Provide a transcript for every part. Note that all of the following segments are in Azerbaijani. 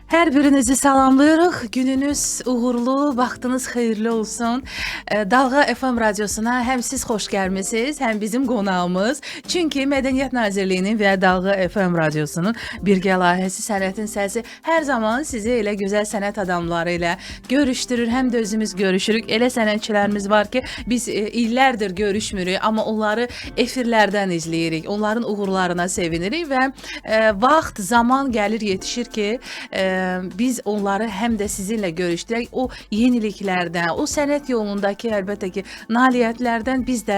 Hər birinizi salamlayırıq. Gününüz uğurlu, vaxtınız xeyirli olsun. Dalğa FM radiosuna həm siz xoş gəlmisiniz, həm bizim qonağımız. Çünki Mədəniyyət Nazirliyinin və Dalğa FM radiosunun birgə layihəsi Sənətin Səsi hər zaman sizi elə gözəl sənət adamları ilə görüşdürür. Həm də özümüz görüşürük. Elə sənətçilərimiz var ki, biz illərdir görüşmürük, amma onları efirlərdən izləyirik. Onların uğurlarına sevinirik və vaxt, zaman gəlir, yetişir ki, biz onları həm də sizinlə görüşdürək. O yeniliklərdən, o sənət yolundakı əlbəttə ki, nailiyyətlərdən biz də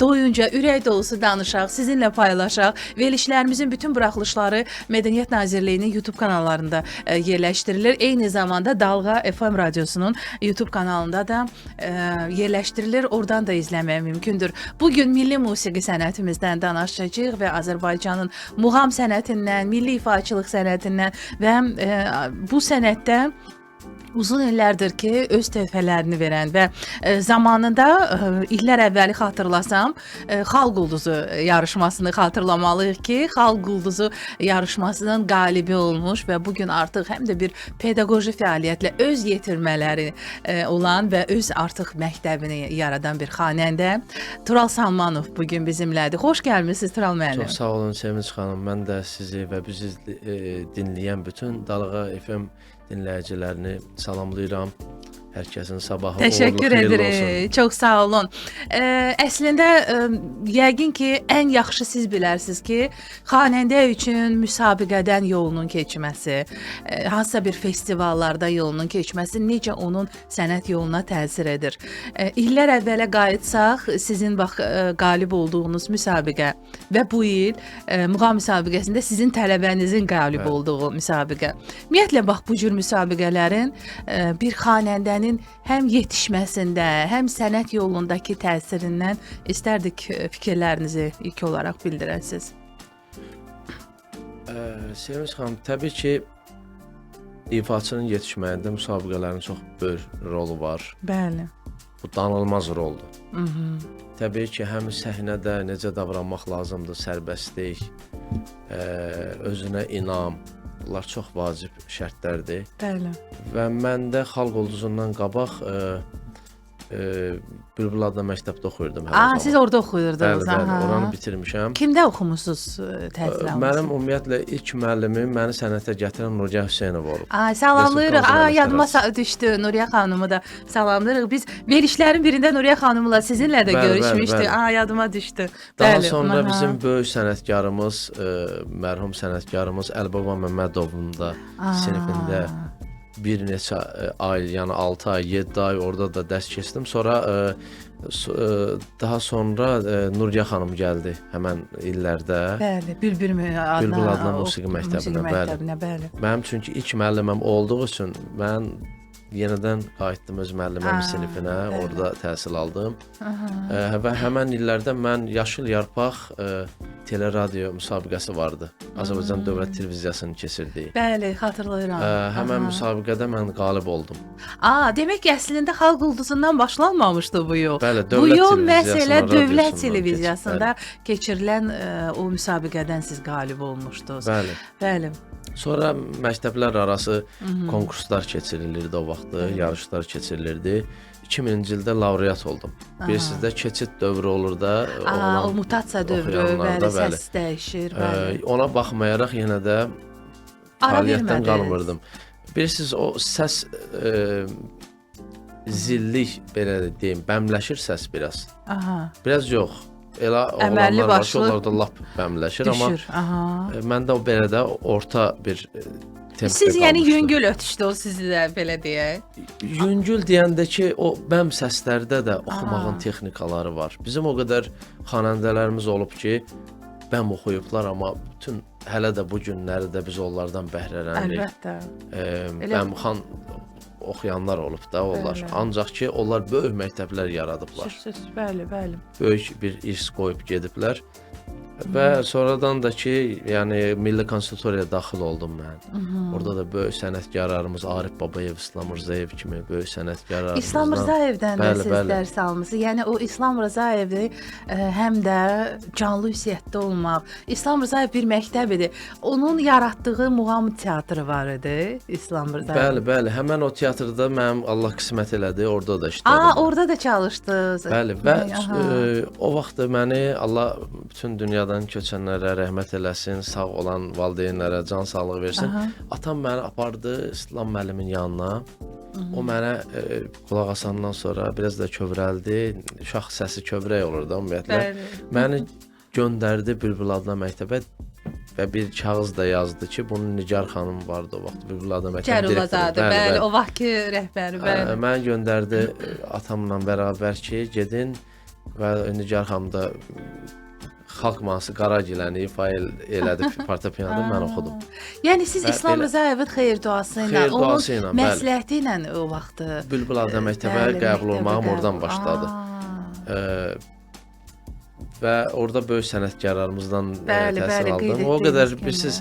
doyunca, ürək dolusu danışaq, sizinlə paylaşaq. Verilişlərimizin bütün buraxılışları Mədəniyyət Nazirliyinin YouTube kanallarında yerləşdirilir. Eyni zamanda Dalğa FM radiosunun YouTube kanalında da yerləşdirilir. Oradan da izləmək mümkündür. Bugün milli musiqi sənətimizdən danışacağıq və Azərbaycanın muğam sənətindən, milli ifaçılıq sənətindən və bu sənətdə uzun illərdir ki, öz töhfələrini verən və zamanında illər əvvəli xatırlasam, Xalq Ulduzu yarışmasını xatırlamalıyıq ki, Xalq Ulduzu yarışmasının qalibi olmuş və bugün artıq həm də bir pedaqoji fəaliyyətlə öz yetirmələri olan və öz artıq məktəbini yaradan bir xanəndə Tural Salmanov bugün bizimlədir. Xoş gəlmisiniz Tural müəllim. Çox sağ olun Sevinç xanım. Mən də sizi və bizi dinləyən bütün Dalğa FM dinləyicilərini salamlayıram. Hər kəsin sabahı Təşəkkür edirik. Çox sağ olun. Əslində yəqin ki, ən yaxşı siz bilərsiniz ki, xanəndə üçün müsabiqədən yolunun keçməsi, hansısa bir festivallarda yolunun keçməsi necə onun sənət yoluna təsir edir. İllər əvvələ qayıtsaq, sizin bax qalib olduğunuz müsabiqə və bu il muğam müsabiqəsində sizin tələbənizin qalib olduğu müsabiqə. Ümumiyyətlə bax bu cür müsabiqələrin bir xanəndənin həm yetişməsində, həm sənət yolundakı təsirindən istərdik fikirlərinizi ilk olaraq bildirəsiniz. Sevinç xanım, təbii ki, ifaçının yetişməyində müsabiqələrin çox böyük rolu var. Bəli. Bu danılmaz roldur. Təbii ki, həm səhnədə necə davranmaq lazımdır, sərbəstlik, özünə inam, bunlar çox vacib şərtlərdir. Bəli. Və məndə Xalq Ulduzundan qabaq Bülbül adlı məktəbdə oxuyurdum hər zaman. Siz orada oxuyurdunuz. Bəli, oranı bitirmişəm. Kimdə oxumusunuz təhsil almışsınız? Mənim ümumiyyətlə ilk müəllimim məni sənətə gətirən Nuriyə Hüseynov olub. Salamlayırıq. Yadıma düşdü. Nuriyə xanımı da salamlayırıq. Biz verilişlərin birində Nuriyə xanımla sizinlə də görüşmüşdük. Yadıma düşdü. Daha sonra bizim böyük sənətkarımız, mərhum sənətkarımız Əlibaba Məmmədovun da sinifində bir neçə ay, yəni 6 ay, 7 ay orada da dərs keçdim. Sonra daha sonra Nuriyə xanım gəldi həmən illərdə. Bəli, Bülbül adına musiqi məktəbinə, bəli. Mənim çünki ilk müəlliməm olduğu üçün mən yenidən qayıtdım öz müəlliməmin sinifinə, orada təhsil aldım. Və həmən illərdə mən Yaşıl Yarpaq teleradio müsabiqəsi vardı. Azərbaycan Dövlət Televiziyasının keçirdiyi. Bəli, xatırlayıram. Həmən müsabiqədə mən qalib oldum. Demək ki, əslində Xalq Ulduzundan başlanmamışdı bu yol. Bəli, bu yol məsələ Dövlət Televiziyasında keçirilən o müsabiqədən siz qalib olmuşdunuz. Bəli. Sonra məktəblər arası konkurslar keçirilirdi o vaxtı, yarışlar keçirilirdi. 2000-ci ildə laureat oldum. Bilirsiniz də keçid dövrü olur da. O mutasiya dövrü, bəli, səs dəyişir. Ona baxmayaraq yenə də fəaliyyətdən qalmırdım. Bilirsiniz, o səs zillik, belə deyim, bəmləşir səs biraz. Biraz yox. Elə olanlar var ki, onlar da lap bəmləşir, amma məndə o belə də orta bir tempdə qalmışdı. Siz yəni yüngül ötüşdü o sizi də belə deyək. Yüngül deyəndə ki, o bəm səslərdə də oxumağın texnikaları var. Bizim o qədər xanəndələrimiz olub ki, bəm oxuyublar, amma bütün hələ də bu günləri də biz onlardan bəhrələndik. Əlbəttə. Bəmxan oxuyanlar olub da onlar. Ancaq ki, onlar böyük məktəblər yaradıblar. Bəli. Böyük bir irs qoyub gediblər. Və sonradan da ki, yəni Milli Konservatoriyaya daxil oldum mən. Orada da böyük sənətkarlarımız Arif Babayev, İslam Rzayev kimi böyük sənətkarlarımızdan. İslam Rzayevdən də siz dərs almısınız. Yəni o İslam Rzayevi həm də canlı ünsiyyətdə olmaq. İslam Rzayev bir məktəb idi. Onun yaratdığı muğam teatrı var idi. İslam Rzayev. Bəli. Həmən o teatrda mənim Allah qismət elədi, orada da işlədim. Orada da çalışdınız. Bəli, və o vaxt məni Allah bütün dünyadan köçənlərə rəhmət eləsin, sağ olan valideynlərə can sağlığı versin. Atam məni apardı İslam müəllimin yanına. O mənə qulaq asandan sonra biraz da kövrəldi. Uşaq səsi kövrək olur da ümumiyyətlə. Məni göndərdi Bülbül adına məktəbə və bir kağız da yazdı ki, bunun Nigar xanım vardı o vaxt Bülbül adına məktəbin direktoru. Bəli, o vaxtki rəhbəri, bəli. Məni göndərdi atamla bərabər ki, gedin və Nigar xanım da xalq mahnısı Qaragiləni ifa elədi fortepianoda, mən oxudum. Yəni siz İslam Rzayevin xeyir duası ilə, onun məsləhəti ilə o vaxtı Bülbül adına məktəbə qəbul olmağım oradan başladı. Və orada böyük sənətkarlarımızdan təhsil aldım. O qədər bilirsiniz,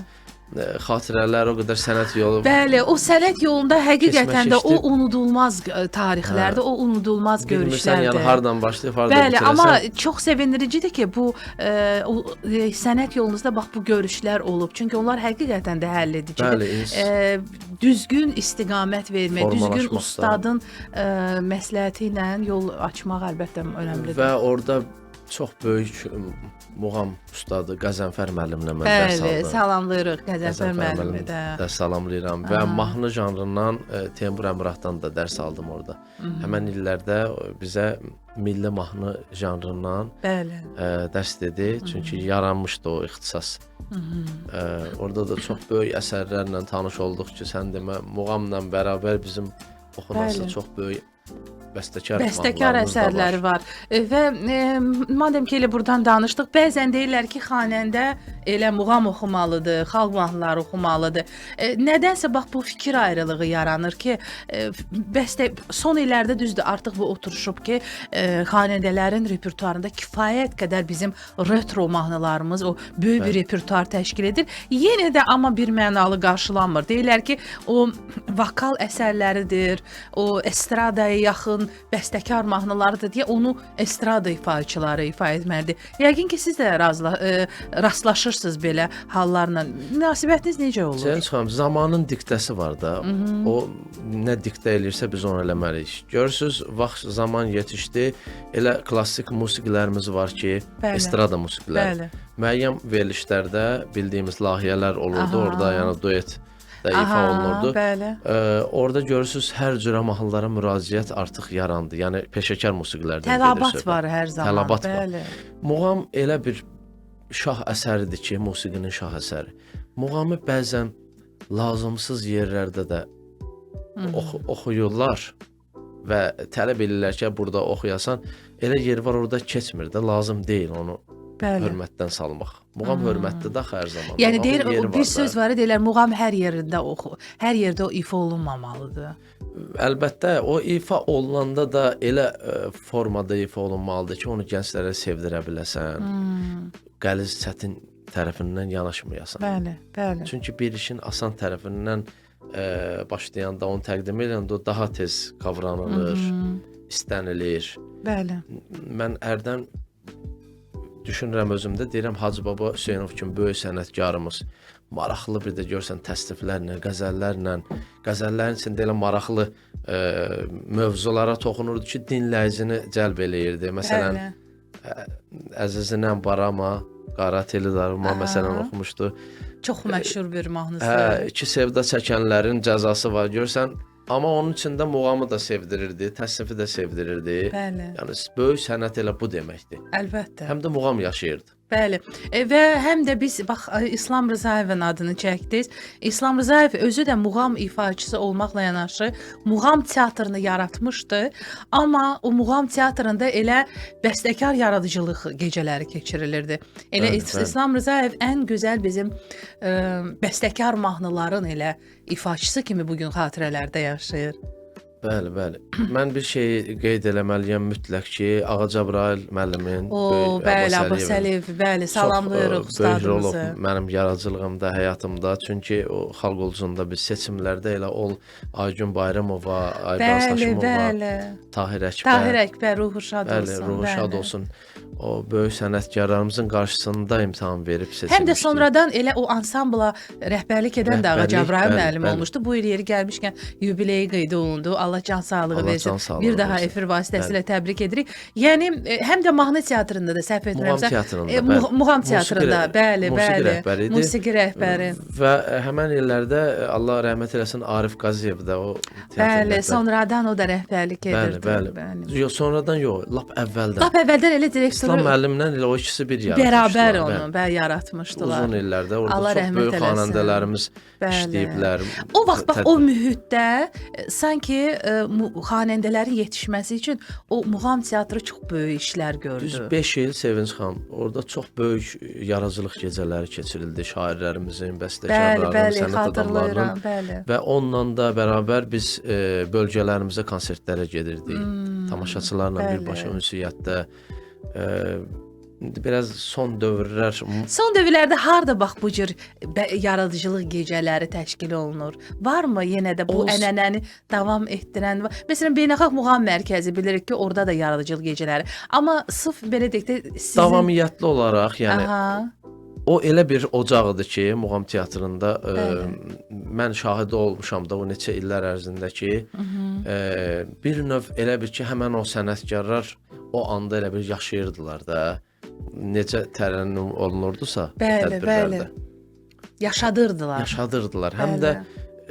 xatirələr, o qədər sənət yolu. Bəli, o sənət yolunda həqiqətən də o unudulmaz tarixlərdir, o unudulmaz görüşlərdir. Bilmirsən, yəni hardan başlayıb, hardan bitirəsən. Bəli, amma çox sevindiricidir ki, bu sənət yolunuzda bax bu görüşlər olub. Çünki onlar həqiqətən də həll edicidir. Düzgün istiqamət vermək, düzgün ustadın məsləhəti ilə yol açmaq əlbəttə önəmlidir. Və orada çox böyük muğam ustadı Qəzənfər müəllimlə mən dərs aldım. Bəli, salamlayırıq Qəzənfər müəllimi də. Salamlayıram və mahnı janrından Teymur Əmrahdan da dərs aldım orada. Həmən illərdə bizə milli mahnı janrından dərs dedi, çünki yaranmışdı o ixtisas. Orada da çox böyük əsərlərlə tanış olduq ki, sən demə muğamla bərabər bizim oxunası çox böyük bəstəkar əsərləri var. Və madəm ki elə burdan danışdıq, bəzən deyirlər ki, xanəndə elə muğam oxumalıdır, xalq mahnıları oxumalıdır. Nədənsə bax bu fikir ayrılığı yaranır ki, son illərdə düzdür, artıq bu oturuşub ki, xanəndələrin repertuarında kifayət qədər bizim retro mahnılarımız o böyük bir repertuar təşkil edir. Yenə də amma bir mənalı qarşılanmır. Deyirlər ki, o vokal əsərləridir, o estradaya yaxın bəstəkar mahnılarıdır deyə onu estrada ifaçıları ifa etməlidir. Yəqin ki, siz də rastlaşırsınız belə hallarla. Münasibətiniz necə olur? Cəlil xanım, zamanın diktəsi var da. O nə diktə eləyirsə biz onu eləməliyik. Görürsüz, vaxt zaman yetişdi. Elə klassik musiqilərimiz var ki, estrada musiqiləri. Müəyyən verilişlərdə bildiyimiz layihələr olurdu orada, yəni duet ifa olunurdu. Orada görürsüz, hər cürə mahnılara müraciət artıq yarandı. Yəni peşəkar musiqilərdən gedir. Tələbat var hər zaman. Tələbat var. Muğam elə bir şah əsəridir ki, musiqinin şah əsəri. Muğamı bəzən lazımsız yerlərdə də oxuyurlar və tələb edirlər ki, burada oxuyasan. Elə yer var, orada keçmir də, lazım deyil onu hörmətdən salmaq. Muğam hörmətlidir axı hər zaman. Yəni deyir, bir söz var, deyirlər, muğam hər yerdə o ifa olunmamalıdır. Əlbəttə, o ifa olunanda da elə formada ifa olunmalıdır ki, onu gənclərə sevdirə biləsən. Qəliz çətin tərəfindən yanaşmayasan. Bəli. Çünki bir işin asan tərəfindən başlayanda onu təqdim edəndə o daha tez qavranılır, istənilir. Bəli. Mən hərdən düşünürəm özümdə, deyirəm Hacı Baba Hüseynov kimi böyük sənətkarımız maraqlı bir də görsən təsniflərlə, qəzəllərlə, qəzəllərin içində elə maraqlı mövzulara toxunurdu ki, dinləyicini cəlb eləyirdi. Məsələn, Əzizinəm Barama, Qara Telidarıma məsələn oxumuşdu. Çox məşhur bir mahnısı. İki sevda çəkənlərin cəzası var, görsən. Amma onun içində muğamı da sevdirirdi, təsnifi də sevdirirdi. Bəli. Yəni böyük sənət elə bu deməkdir. Əlbəttə. Həm də muğam yaşayırdı. Bəli. Və həm də biz bax İslam Rzayevin adını çəkdik. İslam Rzayev özü də muğam ifaçısı olmaqla yanaşı muğam teatrını yaratmışdı. Amma o muğam teatrında elə bəstəkar yaradıcılıq gecələri keçirilirdi. Elə İslam Rzayev ən gözəl bizim bəstəkar mahnıların elə ifaçısı kimi bu gün xatirələrdə yaşayır. Bəli, bəli. Mən bir şey qeyd eləməliyəm mütləq ki, Ağa Cəbrayıl müəllimin, bəli, Abbas Əliyev, bəli, salamlayırıq ustadımızı. Böyük rol ustadımızı. mənim yaradıcılığımda, həyatımda. Çünki o xalq olcunda biz seçimlərdə elə Aygün Bayramova, Aybars Haşimova, Tahir Əkbər, ruhu şad olsun. Bəli, ruhu şad olsun. O böyük sənətkarlarımızın qarşısında imtahan verib seçilmişdi. Həm də sonradan elə o ansambla rəhbərlik edən də Ağa Cəbrayıl müəllim olmuşdu. Bu il yeri gəlmişkən yubileyi qeyd olundu. Allah can sağlığı versin. Bir daha efir vasitəsilə təbrik edirik. Yəni həm də mahnı teatrında da səhv etmirəmsə, Muğam teatrında, bəli, musiqi rəhbəri. Və həmin illərdə Allah rəhmət eləsin Arif Qaziyev də o teatrda. Bəli, sonradan o da rəhbərlik edirdi. Bəli. Yox, sonradan yox, lap əvvəldən. Lap əvvəldən elə direktoru İslam müəllimlə elə o ikisi bir yaratmışdılar. Bərabər onu yaratmışdılar. Uzun illərdə orada çox böyük xanəndələrimiz işləyiblər. O vaxt bax o mühitdə sanki xanəndələrin yetişməsi üçün o Muğam teatrı çox böyük işlər gördü. Düz 5 il Sevinç xanım, orada çox böyük yaradıcılıq gecələri keçirildi. Şairlərimizin, bəstəkarların, sənət adamlarının və onunla da bərabər biz bölgələrimizə konsertlərə gedirdik. Tamaşaçılarla birbaşa ünsiyyətdə. Biraz son dövrlərdə harda bax bu cür yaradıcılıq gecələri təşkil olunur? Varmı yenə də bu ənənəni davam etdirən? Məsələn, Beynəlxalq Muğam Mərkəzi bilirik ki, orada da yaradıcılıq gecələri. Amma sırf belə deyək də sizin davamiyyətli olaraq, yəni o elə bir ocaqdır ki, Muğam teatrında mən şahidi olmuşam da o neçə illər ərzində ki, bir növ elə bir ki, həmən o sənətkarlar o anda elə bir yaşayırdılar da. Necə tərənnüm olunurdusa tədbirlərdə. Yaşadırdılar. Həm də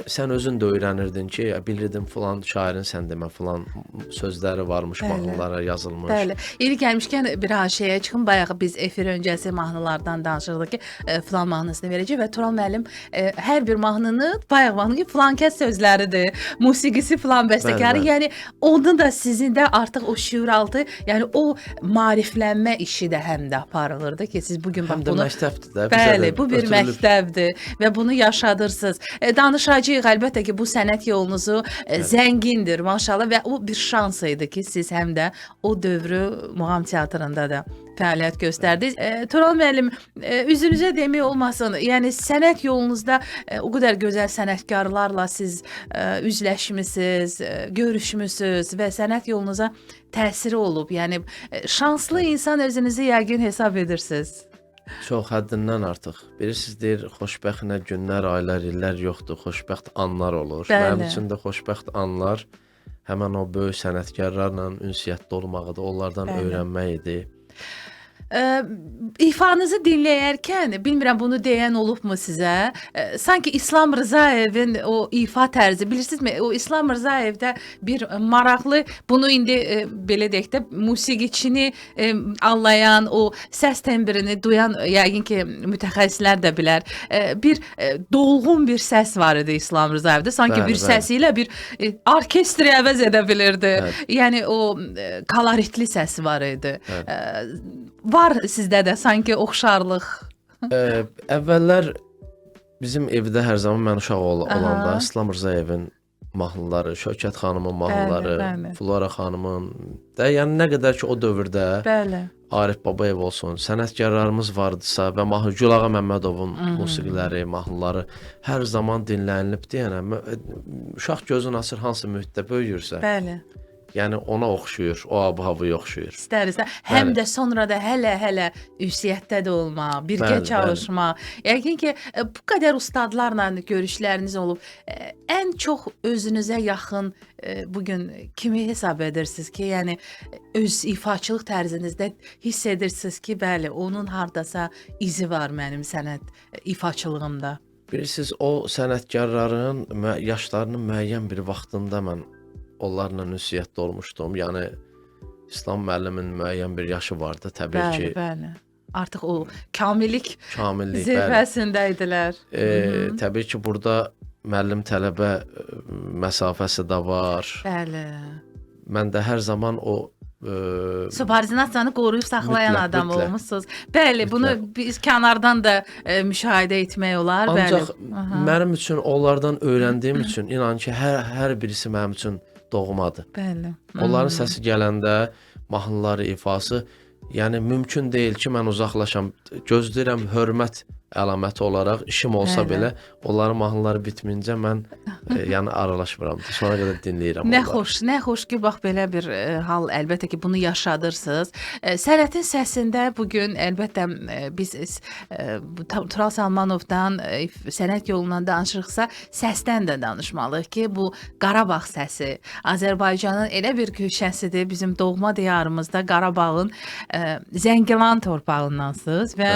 sən özün də öyrənirdin ki, bilirdin filan şairin sən demə filan sözləri varmış, mahnılara yazılmış. Bəli. Yeri gəlmişkən bir haşiyəyə çıxın. Bayaq biz efir öncəsi mahnılardan danışırdıq ki, filan mahnısını verəcək və Tural müəllim hər bir mahnını bayaq mahnı ki, filan kəs sözləridir, musiqisi filan bəstəkarı. Yəni onu da sizin də artıq o şüuraltı, yəni o maariflənmə işi də həm də aparılırdı ki, siz bugün bax bunu məktəbdir də. Bəli, bu bir məktəbdir və bunu yaşadırsınız. Danışacağıq əlbəttə ki, bu sənət yolunuzu zəngindir, maşallah və o bir şans idi ki, siz həm də o dövrü Muğam teatrında da fəaliyyət göstərdiniz. Tural müəllim, üzünüzə demək olmasın, yəni sənət yolunuzda o qədər gözəl sənətkarlarla siz üzləşmisiniz, görüşmüsünüz və sənət yolunuza təsiri olub. Yəni şanslı insan özünüzü yəqin hesab edirsiniz. Çox həddindən artıq. Bilirsiniz, deyir, xoşbəxt nə günlər, aylar, illər yoxdur, xoşbəxt anlar olur. Mənim üçün də xoşbəxt anlar həmən o böyük sənətkarlarla ünsiyyətdə olmaqdır, onlardan öyrənmək idi. İfanızı dinləyərkən, bilmirəm bunu deyən olubmu sizə, sanki İslam Rızayevin o ifa tərzi, bilirsinizmi, o İslam Rızayevdə bir maraqlı, bunu indi belə deyək də, musiqiçini anlayan, o səs tembirini duyan, yəqin ki, mütəxəssislər də bilər, bir dolğun bir səs var idi İslam Rızayevdə, sanki bir səsi ilə bir orkestri əvəz edə bilirdi. Yəni o koloritli səsi var idi. Var sizdə də sanki oxşarlıq. Əvvəllər bizim evdə hər zaman mən uşaq olanda İslam Rızayevin mahnıları, Şövkət xanımın mahnıları, Flora xanımın, yəni nə qədər ki o dövrdə Arif Babayev olsun, sənətkarlarımız vardısa və Gülağa Məmmədovun musiqiləri, mahnıları hər zaman dinlənilibdi. Yəni uşaq gözün açır hansı mühitdə böyüyürsə. Bəli. Yəni ona oxşuyur, o ab-havaya oxşuyur. İstər-istər. Həm də sonra da hələ ünsiyyətdə də olma, birgə çalışma. Yəqin ki, bu qədər ustadlarla görüşləriniz olub. Ən çox özünüzə yaxın bugün kimi hesab edirsiniz ki, yəni öz ifaçılıq tərzinizdə hiss edirsiniz ki, bəli, onun hardasa izi var mənim sənət ifaçılığımda. Bilirsiniz, o sənətkarların yaşlarının müəyyən bir vaxtında mən onlarla ünsiyyətdə olmuşdum. Yəni İslam müəllimin müəyyən bir yaşı vardı, təbii ki. Bəli. Artıq o kamillik zirvəsində idilər. Təbii ki, burada müəllim tələbə məsafəsi də var. Bəli. Mən də hər zaman o subordinasiyanı qoruyub saxlayan adam olmusunuz. Bəli, bunu biz kənardan da müşahidə etmək olar. Ancaq mənim üçün onlardan öyrəndiyim üçün inan ki, hər birisi mənim üçün doğmadır. Bəli. Onların səsi gələndə, mahnıları, ifası, yəni mümkün deyil ki, mən uzaqlaşam. Gözləyirəm hörmət əlaməti olaraq işim olsa belə, onların mahnıları bitməyincə mən yəni aralaşmıram. Sonra qədər dinləyirəm onları. Nə xoş ki, bax belə bir hal əlbəttə ki, bunu yaşadırsınız. Sənətin səsində bu gün əlbəttə biz Tural Salmanovdan sənət yolundan danışırıqsa, səsdən də danışmalıyıq ki, bu Qarabağ səsi Azərbaycanın elə bir köşəsidir. Bizim doğma diyarımızda Qarabağın Zəngilan torpağındansınız və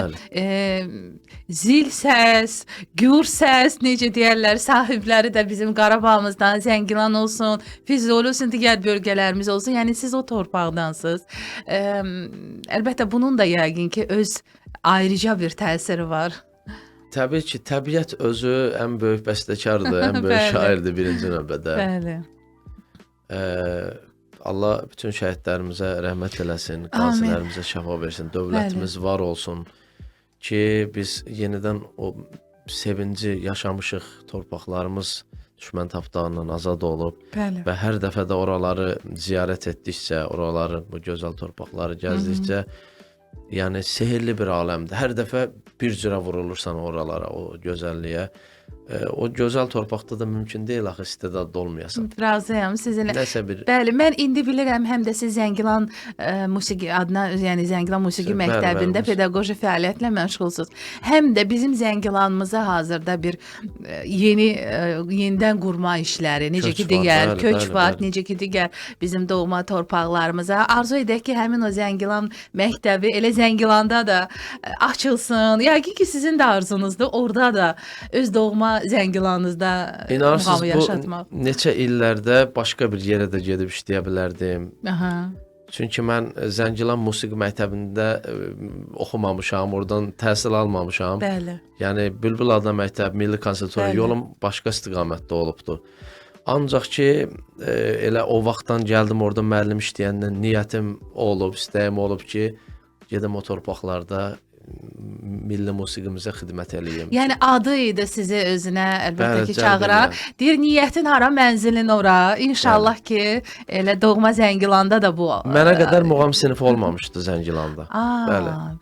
zil səs, gür səs, necə deyərlər, sahibləri də bizim Qarabağımızdan, Zəngilan olsun, Füzuli olsun, digər bölgələrimiz olsun. Yəni siz o torpaqdansınız. Əlbəttə bunun da yəqin ki, öz ayrıca bir təsiri var. Təbii ki, təbiət özü ən böyük bəstəkardır, ən böyük şairdir birinci növbədə. Bəli. Allah bütün şəhidlərimizə rəhmət eləsin, qazilərimizə şəfa versin, dövlətimiz var olsun ki, biz yenidən o sevinci yaşamışıq, torpaqlarımız düşmən tapdağından azad olub və hər dəfə də oraları ziyarət etdikcə, oraları, bu gözəl torpaqları gəzdikcə, yəni sehirli bir aləmdir. Hər dəfə bir cürə vurulursan oralara, o gözəlliyə. O gözəl torpaqda da mümkün deyil axı istedadlı olmayasan. Razıyam sizinlə. Nəsə bir... Bəli, mən indi bilirəm, həm də siz Zəngilan musiqi adına, yəni Zəngilan musiqi məktəbində pedaqoji fəaliyyətlə məşğulsunuz. Həm də bizim Zəngilanımıza hazırda bir yenidən qurma işləri, necə ki digər köç var, necə ki digər bizim doğma torpaqlarımıza. Arzu edək ki, həmin o Zəngilan məktəbi elə Zəngilanda da açılsın. Yəqin ki, sizin də arzunuzdur, orada da öz doğma Zəngilanınızda muğamı yaşatmaq. Bu neçə illərdə başqa bir yerə də gedib işləyə bilərdim. Çünki mən Zəngilan musiqi məktəbində oxumamışam, oradan təhsil almamışam. Bəli. Yəni Bülbül adına məktəb, Milli Konservatoriya yolum başqa istiqamətdə olubdu. Ancaq ki, elə o vaxtdan gəldim orada müəllim işləyəndən niyyətim olub, istəyim olub ki, gedim o torpaqlarda milli musiqimizə xidmət eləyim. Yəni adı idi sizi özünə əlbəttə ki çağıran. Deyir niyyətin hara, mənzilin ora. İnşallah ki elə doğma Zəngilanda da bu. Mənə qədər muğam sinifi olmamışdı Zəngilanda.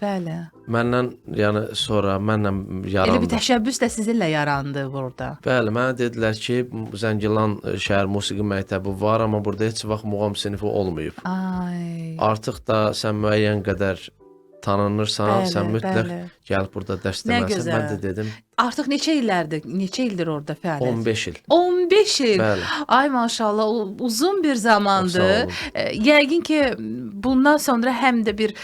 Bəli. Məndən, yəni sonra mənlə yarandı. Elə bir təşəbbüs də sizinlə yarandı burada. Bəli, mənə dedilər ki, Zəngilan şəhər musiqi məktəbi var, amma burada heç vaxt muğam sinifi olmayıb. Artıq da sən müəyyən qədər tanınırsan, sən mütləq gəlib burada dərs deməlisən. Mən də dedim. Artıq neçə ildir orada fəaliyyət? 15 il. 15 il? Bəli. Ay maşallah, uzun bir zamandır. Yəqin ki, bundan sonra həm də bir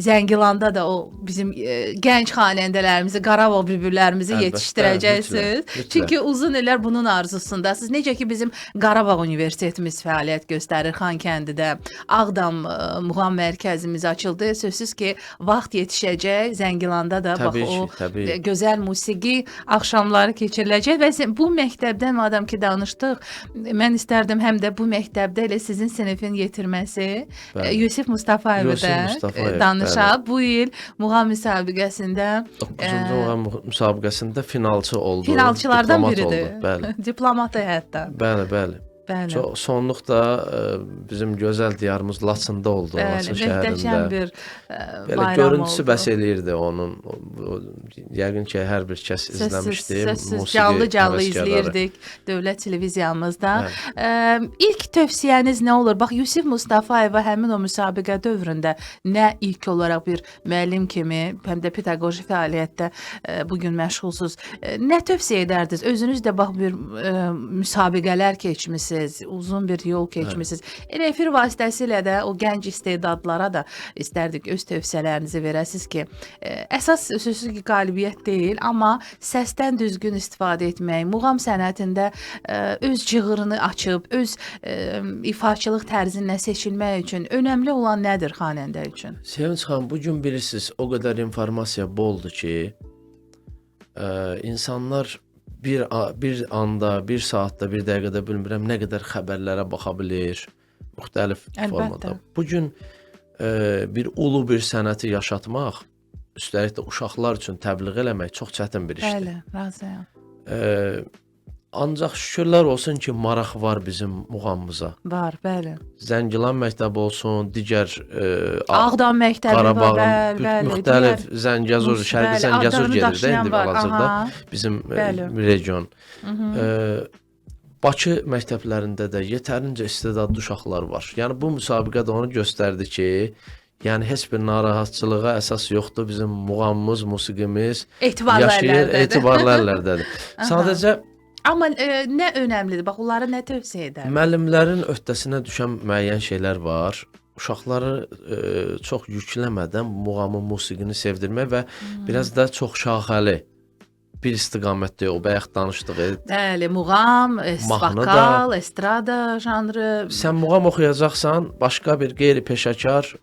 Zəngilanda da o bizim gənc xanəndələrimizi, Qarabağ bülbüllərimizi yetişdirəcəksiniz. Çünki uzun illər bunun arzusundasınız. Necə ki, bizim Qarabağ Universitetimiz fəaliyyət göstərir Xankəndidə. Ağdam muğam mərkəzimiz açıldı. Sözsüz ki, vaxt yetişəcək Zəngilanda da bax o gözəl musiqi axşamları keçiriləcək və bu məktəbdən madam ki danışdıq, mən istərdim həm də bu məktəbdə elə sizin sinifin yetirməsi Yusif Mustafayev danışaq. Bu il muğam müsabiqəsində 9-cu muğam müsabiqəsində finalçı oldu. Finalçılardan biridir. Diplomat hətta. Bəli. Sonluqda bizim gözəl diyarımız Laçında oldu, Laçın şəhərində. Belə görüntüsü bəs eləyirdi onun. Yəqin ki, hər bir kəs izləmişdi. Canlı izləyirdik dövlət televiziyamızda. İlk tövsiyəniz nə olur? Bax, Yusif Mustafayeva həmin o müsabiqə dövründə nə ilk olaraq bir müəllim kimi, həm də pedaqoji fəaliyyətdə bugün məşğulsuz. Nə tövsiyə edərdiniz? Özünüz də bax, bir müsabiqələr keçmisiniz. Uzun bir yol keçmisiniz. Elə efir vasitəsilə də o gənc istedadlara da istərdik öz tövsiyələrinizi verəsiniz ki, əsas sözsüz ki, qalibiyyət deyil, amma səsdən düzgün istifadə etmək, muğam sənətində öz cığırını açıb, öz ifaçılıq tərzinlə seçilmək üçün önəmli olan nədir xanəndə üçün? Sevinç xanım, bugün bilirsiniz, o qədər informasiya boldur ki, insanlar bir anda, bir saatda, bir dəqiqədə bilmirəm nə qədər xəbərlərə baxa bilir, müxtəlif formada. Bugün bir ulu bir sənəti yaşatmaq, üstəlik də uşaqlar üçün təbliğ eləmək çox çətin bir işdir. Bəli, razıyam. Ancaq şükürlər olsun ki, maraq var bizim muğamımıza. Var, bəli. Zəngilan məktəbi olsun, digər Ağdam məktəbi Qarabağın var, bəli. müxtəlif Zəngəzur, Şərqi Zəngəzur gedir də indi hal-hazırda bizim region. Bakı məktəblərində də yetərincə istedadlı uşaqlar var. Yəni bu müsabiqə də onu göstərdi ki, yəni heç bir narahatçılığa əsas yoxdur. Bizim muğamımız, musiqimiz yaşayır, etibarlı əllərdədir. Sadəcə amma nə önəmlidir? Bax, onlara nə tövsiyə edərsiniz? Müəllimlərin öhdəsinə düşən müəyyən şeylər var. Uşaqları çox yükləmədən muğamı, musiqini sevdirmək və biraz da çox şaxəli bir istiqamətdə o bayaq danışdıq. Bəli, muğam, vokal, estrada janrı. Sən muğam oxuyacaqsan, başqa bir qeyri-peşəkar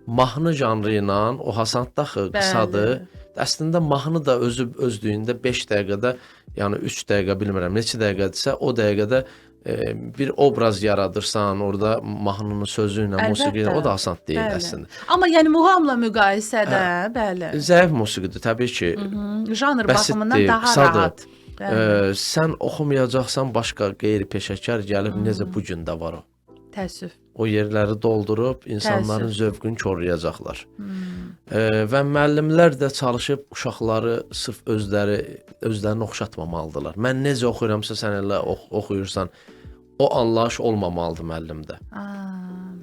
mahnı janrı ilə o Hasanddaxı qısadır. Əslində mahnı da özlüyündə 5 dəqiqədə, yəni 3 dəqiqə bilmirəm, neçə dəqiqədirsə o dəqiqədə bir obraz yaradırsan, orada mahnının sözü ilə, musiqi ilə, o da asan deyil əslində. Amma yəni muğamla müqayisədə, bəli. Zəif musiqidir təbii ki. Janr baxımından daha rahat. Sən oxumayacaqsan, başqa qeyri-peşəkar gəlib necə bu gün də var o. Təəssüf. O yerləri doldurub insanların zövqünü korlayacaqlar. Və müəllimlər də çalışıb uşaqları sırf özlərini oxşatmamalıdırlar. Mən necə oxuyuramsa sən elə oxuyursan, o anlayış olmamalıdır müəllimdə.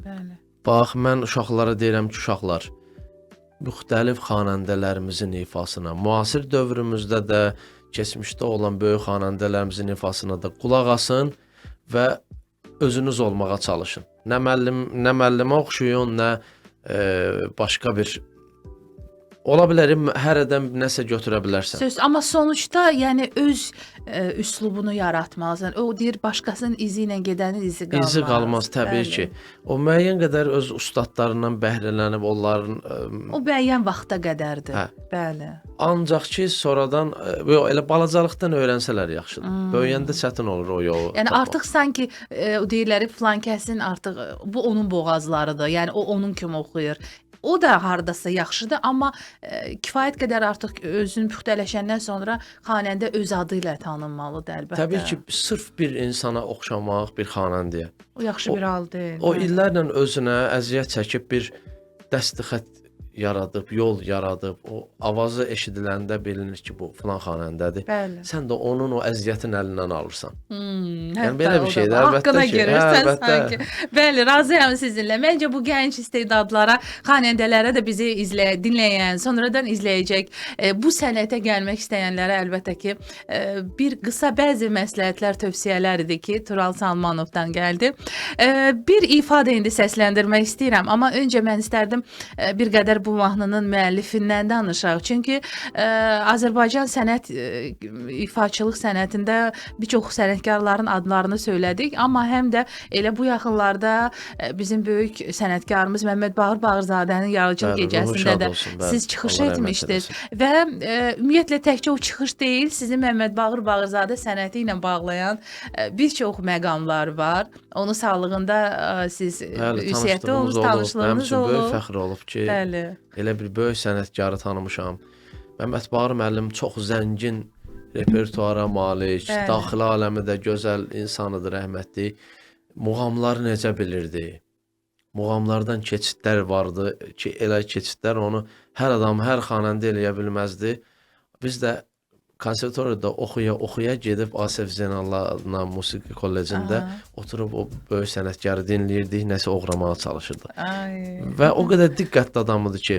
Bəli. Bax, mən uşaqlara deyirəm ki, uşaqlar müxtəlif xanəndələrimizin ifasına, müasir dövrümüzdə də, keçmişdə olan böyük xanəndələrimizin ifasına da qulaq asın və özünüz olmağa çalışın. Nə müəllimə oxşuyun, nə başqa bir ola bilər, hərədən nəsə götürə bilərsən. Söz, amma sonuçda yəni öz üslubunu yaratmalısan. O deyir, başqasının izi ilə gedənin izi qalmaz. İzi qalmaz, təbii ki. O müəyyən qədər öz ustadlarından bəhrələnib onların o müəyyən vaxta qədərdir. Bəli. Ancaq ki, sonradan elə balacalıqdan öyrənsələr yaxşıdır. Böyüyəndə çətin olur o yolu. Yəni artıq sanki deyirlər, filan kəsin artıq bu onun boğazlarıdır. Yəni o onun kimi oxuyur. O da hardasa yaxşıdır, amma kifayət qədər artıq özünü püxtələşəndən sonra xanəndə öz adı ilə tanınmalıdır əlbəttə. Təbii ki, sırf bir insana oxşamaq, bir xanəndəyə. O yaxşı bir hal deyil. O illərlə özünə əziyyət çəkib bir dəsti-xət yaradıb, yol yaradıb, o avazı eşidiləndə bilinir ki, bu filan xanəndədir. Bəli. Sən də onun o əziyyətin əlindən alırsan. Yəni belə bir şeydir, əlbəttə ki. Sanki. Bəli, razıyam sizinlə. Məncə bu gənc istedadlara, xanəndələrə də bizi dinləyən, sonradan izləyəcək, bu sənətə gəlmək istəyənlərə əlbəttə ki, bir qısa bəzi məsləhətlər, tövsiyələr idi ki, Tural Salmanovdan gəldi. Bir ifadə indi səsləndirmək istəyirəm, amma öncə mən istərdim bir qədər bu mahnının müəllifindən danışaq. Çünki Azərbaycan sənət ifaçılıq sənətində bir çox sənətkarların adlarını söylədik, amma həm də elə bu yaxınlarda bizim böyük sənətkarımız Məmməd Bağır Bağırzadənin yaradıcılıq gecəsində də siz çıxış etmişdiniz və ümumiyyətlə təkcə o çıxış deyil, sizin Məmməd Bağır Bağırzadə sənəti ilə bağlayan bir çox məqamlar var. Onun sağlığında siz ünsiyyətdə olmuş, tanışlığınız olub. Böyük fəxr olub ki, elə bir böyük sənətkarı tanımışam. Məmməd Bağır müəllim çox zəngin repertuara malik, daxili aləmi də gözəl insanıdır, rəhmətli. Muğamları necə bilirdi? Muğamlardan keçidlər vardı ki, elə keçidlər onu hər adam, hər xanəndə eləyə bilməzdi. Biz də konservatoriyada oxuya gedib Asif Zeynallarla musiqi kollecində oturub o böyük sənətkarı dinləyirdik, nəsə oğramağa çalışırdıq. Və o qədər diqqətli adamıdır ki,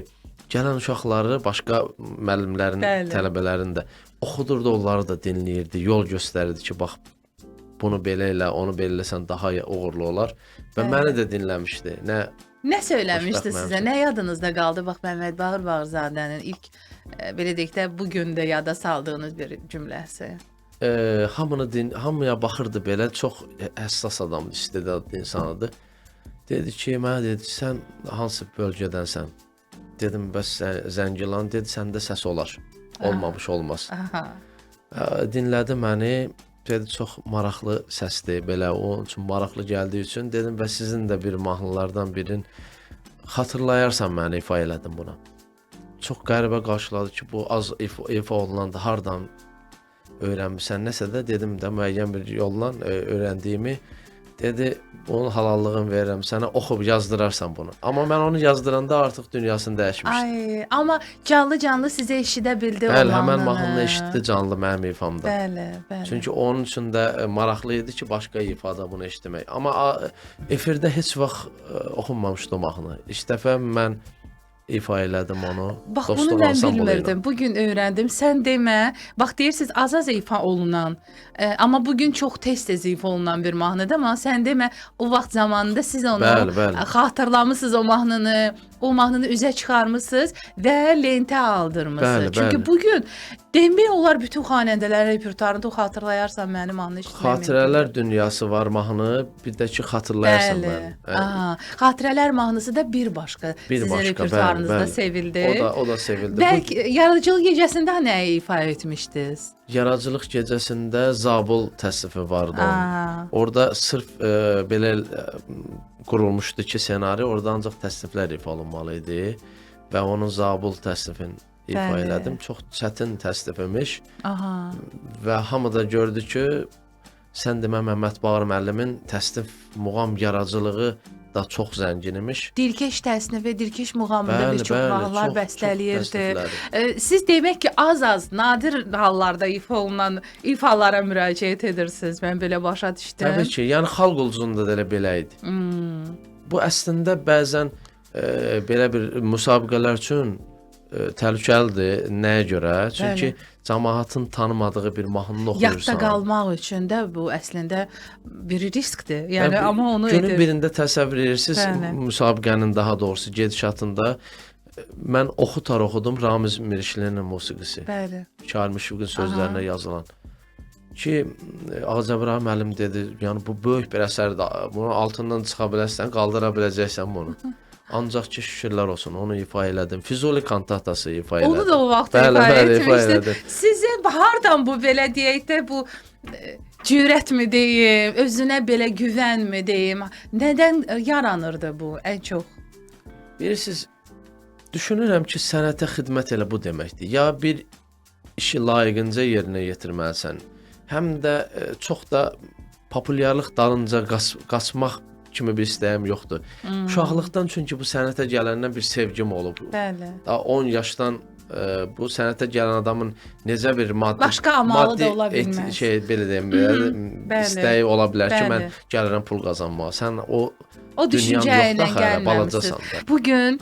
gələn uşaqları, başqa müəllimlərin, tələbələrin də oxudurdu, onları da dinləyirdi, yol göstərirdi ki, bax, bunu belə elə, onu belə eləsən daha uğurlu olar. Və məni də dinləmişdi. Nə söyləmişdi sizə? Nə yadınızda qaldı? Bax, Məmməd Bağır Bağırzadənin ilk, belə deyək də, bugün də yada saldığınız bir cümləsi. Hamıya baxırdı belə, çox həssas adamdır, istedadlı insanıdır. Dedi ki, mənə dedi, sən hansı bölgədənsən? Dedim, bəs Zəngilan, dedi, səndə səs olar. Olmamış olmaz. Dinlədi məni, dedi, çox maraqlı səsdir, belə, onun üçün maraqlı gəldiyi üçün. Dedim, və sizin də bir mahnılardan birin xatırlayarsan məni, ifa elədim buna. Çox qəribə qarşıladı ki, bu az ifa olunanda hardan öyrənmisən nəsə də dedim də müəyyən bir yolla öyrəndiyimi dedi onun halallığını verirəm sənə oxub yazdırarsan bunu. Amma mən onu yazdıranda artıq dünyasını dəyişmişdi. Ay, amma canlı sizə eşidə bildi o mahnını. Bəli, həmən mahnını eşitdi canlı mənim ifamda. Bəli. Çünki onun üçün də maraqlı idi ki, başqa ifada bunu eşitmək. Amma efirdə heç vaxt oxunmamışdı o mahnı. İlk dəfə mən ifa elədim onu. Bax, bunu mən bilmirdim. Bugün öyrəndim. Sən demə, bax deyirsiniz az ifa olunan, amma bugün çox tez ifa olunan bir mahnıdır. Amma sən demə, o vaxt zamanında siz onu xatırlamısınız o mahnını üzə çıxarmısınız və lentə aldırmısınız. Çünki bugün demək olar bütün xanəndələrin repertuarında xatırlayarsan mənim mahnı işləməyim. Xatirələr dünyası var mahnı, bir də ki xatırlayarsan məni. Xatirələr mahnısı da bir başqa. Sizin repertuarınızda sevildi. O da sevildi. Bəlkə yaradıcılıq gecəsində nəyi ifa etmişdiniz? Yaradıcılıq gecəsində Zabul təsnifi vardı onun. Orada sırf belə qurulmuşdu ki, senari, orada ancaq təsniflər ifa olunmalı idi və onun Zabul təsnifini ifa elədim. Çox çətin təsnif imiş. Və hamı da gördü ki, sən demə Məmməd Bağır müəllimin təsnif muğam yaradıcılığı da çox zəngin imiş. Dilkeş təsnifi, Dilkeş muğamında bir çox mahnılar bəstələyirdi. Siz demək ki, az nadir hallarda ifa olunan ifalara müraciət edirsiniz. Mən belə başa düşdüm. Təbii ki, yəni xalq ulcunda da elə belə idi. Bu əslində bəzən belə bir müsabiqələr üçün təhlükəlidir. Nəyə görə? Çünki cəmaatın tanımadığı bir mahnını oxuyursan. Yadda qalmaq üçün də bu əslində bir riskdir. Yəni amma onu günün birində təsəvvür edirsiniz, müsabiqənin daha doğrusu gedişatında mən oxudum Ramiz Mirişlinin musiqisi. Bəli. Şair Müşfiqin sözlərinə yazılan. Ki Ağca müəllim dedi, yəni bu böyük bir əsərdir. Bunun altından çıxa bilərsən, qaldıra biləcəksən bunu. Ancaq ki, şükürlər olsun, onu ifa elədim. Füzuli kantatası ifa elədim. Onu da o vaxt ifa etmişdim. Sizə hardan bu belə deyək də bu cürət mi deyim, özünə belə güvən mi deyim, nədən yaranırdı bu ən çox? Bilirsiniz, düşünürəm ki, sənətə xidmət elə bu deməkdir. Ya bir işi layiqincə yerinə yetirməlisən, həm də çox da populyarlıq dalınca qaçmaq kimi bir istəyim yoxdur. Uşaqlıqdan çünki bu sənətə gələndən bir sevgim olub. Bəli. Daha 10 yaşdan bu sənətə gələn adamın necə bir başqa amalı da ola bilməz. Belə deyim, istəyi ola bilər ki, mən gəlirəm pul qazanmağa. Sən o düşüncə ilə gəlməmisiniz. Bugün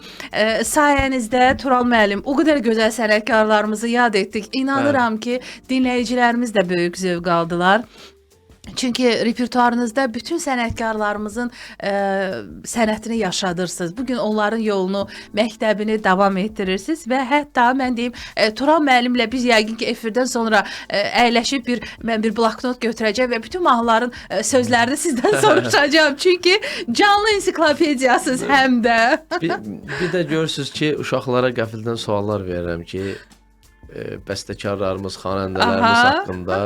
sayənizdə Tural müəllim o qədər gözəl sənətkarlarımızı yad etdik. İnanıram ki, dinləyicilərimiz də böyük zövq aldılar. Çünki repertuarınızda bütün sənətkarlarımızın sənətini yaşadırsınız. Bugün onların yolunu, məktəbini davam etdirirsiniz və hətta mən deyim, Tural müəllimlə biz yəqin ki, efirdən sonra əyləşib mən bir bloknot götürəcəm və bütün mahnıların sözlərini sizdən soruşacağım. Çünki canlı ensiklopediyasınız həm də. Bir də görürsünüz ki, uşaqlara qəfildən suallar verirəm ki, bəstəkarlarımız, xanəndələrimiz haqqında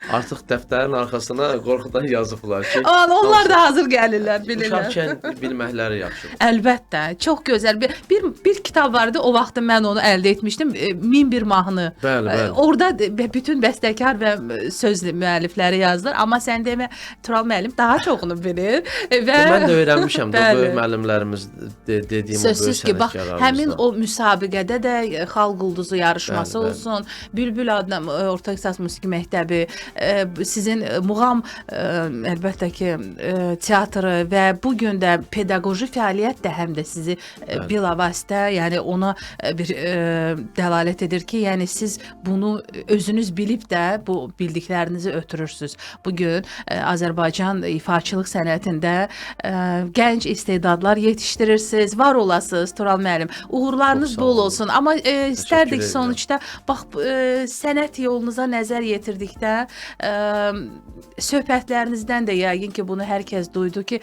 artıq dəftərin arxasına qorxudan yazıblar ki, onlar da hazır gəlirlər, bilirlər. Uşaqkən bilməkləri yaxşıdır. Əlbəttə, çox gözəl. Bir kitab vardı, o vaxt mən onu əldə etmişdim. 1001 mahnı. Bəli. Orada bütün bəstəkar və söz müəllifləri yazılır, amma sən demə Tural müəllim daha çoxunu bilir və mən də öyrənmişəm də böyük müəllimlərimiz dediyim o böyük sənətkarlarımızdan. Həmin o müsabiqədə də Xalq Ulduzu yarışması olsun, Bülbül adına Orta İxtisas Musiqi Məktəbi, sizin muğam əlbəttə ki teatrı və bu gün də pedaqoji fəaliyyət də həm də sizi bilavasitə, yəni ona bir dəlalət edir ki, yəni siz bunu özünüz bilib də bu bildiklərinizi ötürürsüz. Bu gün Azərbaycan ifaçılıq sənətində gənc istedadlar yetişdirirsiniz. Var olasınız Tural müəllim. Uğurlarınız bol olsun. Amma istərdik sonuçda bax sənət yolunuza nəzər yetirdikdə söhbətlərinizdən də yəqin ki, bunu hər kəs duydu ki,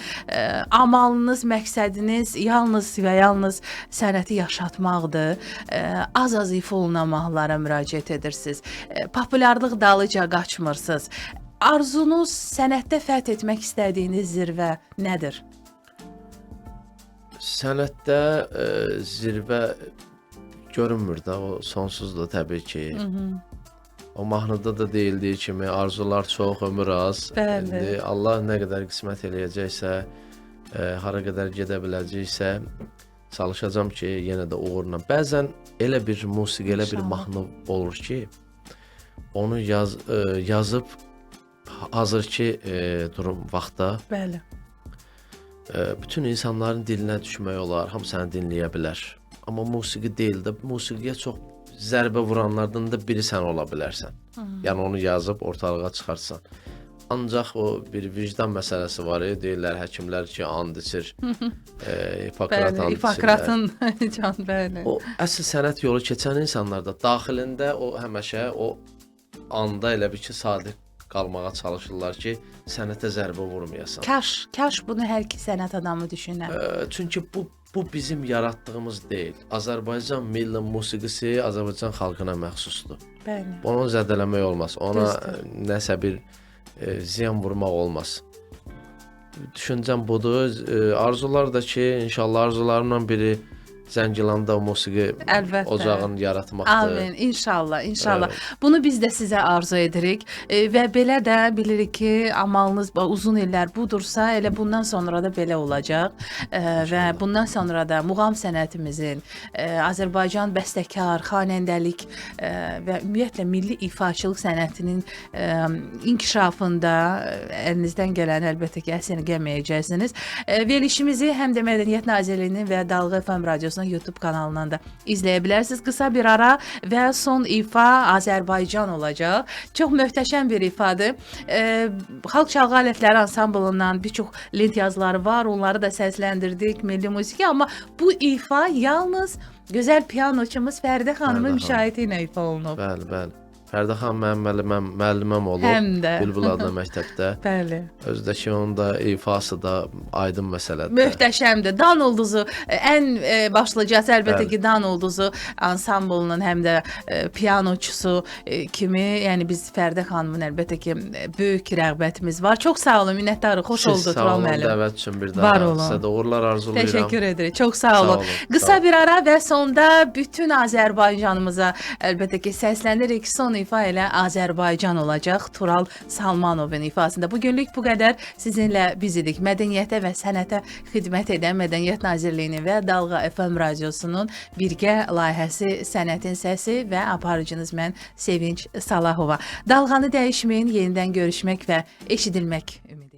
amalınız, məqsədiniz yalnız və yalnız sənəti yaşatmaqdır. Az ifa olunan mahnılara müraciət edirsiniz. Populyarlıq dalıca qaçmırsınız. Arzunuz sənətdə fəth etmək istədiyiniz zirvə nədir? Sənətdə zirvə görünmür də, o sonsuzdur təbii ki. o mahnıda da deyildiyi kimi arzular çox, ömür az. Bəli. İndi Allah nə qədər qismət eləyəcəksə, hara qədər gedə biləcəksə, çalışacağam ki, yenə də uğurla. Bəzən elə bir musiqi, elə bir mahnı olur ki, onu yazıb hazırki durum vaxtda Bəli. bütün insanların dilinə düşmək olar, hamısını dinləyə bilər. Amma musiqi deyil də, musiqiyə çox zərbə vuranlardan da biri sən ola bilərsən. Yəni onu yazıb ortalığa çıxartsan. Ancaq o bir vicdan məsələsi var, deyirlər həkimlər ki, and içir. Hipokrat and içirlər. Hipokratın can, bəli. O əsl sənət yolu keçən insanlar da daxilində o həmişə o anda elə bir ki, sadiq qalmağa çalışırlar ki, sənətə zərbə vurmayasan. Kaş bunu hər iki sənət adamı düşünər. Çünki bu bizim yaratdığımız deyil. Azərbaycan milli musiqisi Azərbaycan xalqına məxsusdur. Bəli. Onu zədələmək olmaz. Ona nəsə bir ziyan vurmaq olmaz. Düşüncəm budur. Arzular da ki, inşallah arzularımdan biri Zəngilanda musiqi ocağını yaratmaqdır. Amin, inşallah, inşallah. Bunu biz də sizə arzu edirik və belə də bilirik ki, amalınız uzun illər budursa, elə bundan sonra da belə olacaq və bundan sonra da muğam sənətimizin, Azərbaycan bəstəkar, xanəndəlik və ümumiyyətlə milli ifaçılıq sənətinin inkişafında əlinizdən gələn əlbəttə ki, əsirgəməyəcəksiniz. Verilişimizi həm də Mədəniyyət Nazirliyinin və Dalğa FM Radiosunun YouTube kanalından da izləyə bilərsiniz. Qısa bir ara və son ifa Azərbaycan olacaq. Çox möhtəşəm bir ifadır. Xalq çalğı alətləri ansamblından bir çox lent yazıları var. Onları da səsləndirdik, milli musiqi. Amma bu ifa yalnız gözəl pianoçumuz Fəridə xanımın müşayiəti ilə ifa olunub. Bəli, bəli. Fəridə xanım mənim müəlliməm olub Bülbül adlı məktəbdə. Bəli. Özdəki onun da ifası da aydın məsələdir. Möhtəşəmdir. Dan ulduzu ən başlıcası əlbəttə ki, Dan ulduzu ansamblının həm də pianoçusu kimi, yəni biz Fəridə xanımın əlbəttə ki, böyük rəğbətimiz var. Çox sağ olun, minnətdarıq. Xoş oldu Tural müəllim. Sağ olun, dəvət üçün bir daha. Sizə də uğurlar arzulayıram. Təşəkkür edirik. Çox sağ olun. Qısa bir ara və sonda bütün Azərbaycanımıza əlbəttə ki, səslənirik. Son ifa ilə Azərbaycan olacaq Tural Salmanovun ifasında. Bugünlük bu qədər. Sizinlə biz idik. Mədəniyyətə və sənətə xidmət edən Mədəniyyət Nazirliyinin və Dalğa FM Radiosunun birgə layihəsi Sənətin Səsi və aparıcınız mən Sevinç Salahova. Dalğanı dəyişməyin, yenidən görüşmək və eşidilmək ümidi.